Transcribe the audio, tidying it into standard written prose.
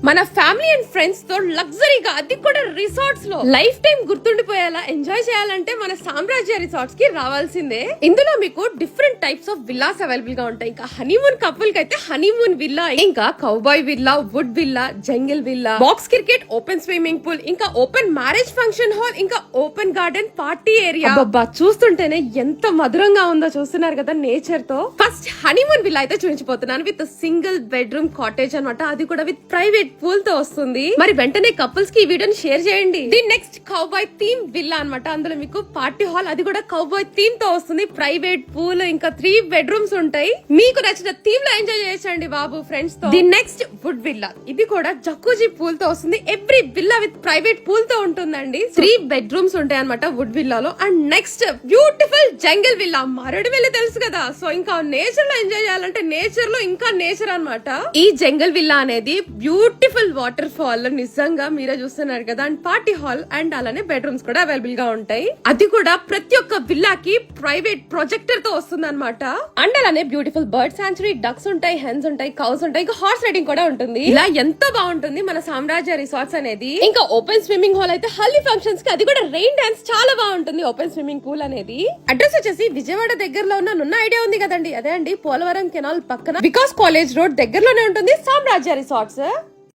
మన family and friends తో లగ్జరీగా, అది కూడా రిసార్ట్స్ లో లైఫ్ టైం గుర్తుండిపోయేలా ఎంజాయ్ చేయాలంటే మన సామ్రాజ్య రిసార్ట్స్ కి రావాల్సిందే. ఇందులో మీకు different types of villas available గా ఉంటాయి. ఇంకా హనీమూన్ కపుల్ కి అయితే హనీమూన్ విల్లా, ఇంకా cowboy villa, wood villa, jungle villa, box cricket, open swimming pool, ఇంకా ఓపెన్ మ్యారేజ్ ఫంక్షన్ హాల్, ఇంకా ఓపెన్ గార్డెన్ పార్టీ ఏరియా. అబ్బబ్బా, చూస్తుంటేనే ఎంత మధురంగా ఉందో. చూస్తున్నారు కదా నేచర్ తో. ఫస్ట్ హనీమూన్ విల్లా అయితే చూపించబోతున్నాను. విత్ సింగిల్ బెడ్రూమ్ కాటేజ్ అన్నమాట. అది కూడా విత్ ప్రైవేట్ పూల్ తో వస్తుంది. మరి వెంటనే కపుల్స్ కి ఈ వీడియోని షేర్ చేయండి. దీని నెక్స్ట్ కౌబాయ్ థీమ్ విల్లా అన్నమాట. అందులో మీకు పార్టీ హాల్, అది కూడా కౌబాయ్ థీమ్ తో వస్తుంది. ప్రైవేట్ పూల్, ఇంకా 3 బెడ్రూమ్స్ ఉంటాయి. మీకు నచ్చిన థీమ్ లో ఎంజాయ్ చేయొచ్చండి బాబు ఫ్రెండ్స్ తో. దీని నెక్స్ట్ వుడ్ విల్లా. ఇది కూడా జక్కూజీ పూల్ తో వస్తుంది. Every villa with private pool తో ఉంటుందండి. 3 బెడ్రూమ్స్ ఉంటాయి అనమాట వుడ్ విల్లాలో. And next beautiful jungle villa. మరడి విల్లా తెలుసు కదా. సో ఇంకా నేచర్ లో ఎంజాయ్ చేయాలంటే నేచర్ లో ఇంకా నేచర్ అన్నమాట. ఈ జంగిల్ విల్లా అనేది బ్యూటిఫుల్ వాటర్ ఫాల్. నిజంగా మీరే చూస్తున్నారు కదా. అండ్ పార్టీ హాల్ అండ్ అలానే బెడ్రూమ్స్ కూడా అవైలబుల్ గా ఉంటాయి. అది కూడా ప్రతి ఒక్క విల్లాకి ప్రైవేట్ ప్రొజెక్టర్ తో వస్తుంది అనమాట. అండ్ అలానే బ్యూటిఫుల్ బర్డ్ సాంచురీ, డక్స్ ఉంటాయి, హెన్స్ ఉంటాయి, కౌస్ ఉంటాయి, ఇంకా హార్స్ రైడింగ్ కూడా ఉంటుంది. ఇలా ఎంత బాగుంటుంది మన సామ్రాజ్య రిసార్ట్స్ అనేది. ఇంకా ఓపెన్ స్విమ్మింగ్ హాల్ అయితే హల్దీ ఫంక్షన్స్ కి, అది కూడా రెయిన్ డాన్స్ చాలా బాగుంటుంది. ఓపెన్ స్విమ్మింగ్ పూల్ అనేది. అడ్రస్ వచ్చేసి విజయవాడ దగ్గరలో ఉన్న ఐడియా ఉంది కదండి, అదే అండి పోలవరం కెనాల్ పక్కన వికాస్ కాలేజ్ రోడ్ దగ్గరలోనే ఉంటుంది సామ్రాజ్య రిసార్ట్స్.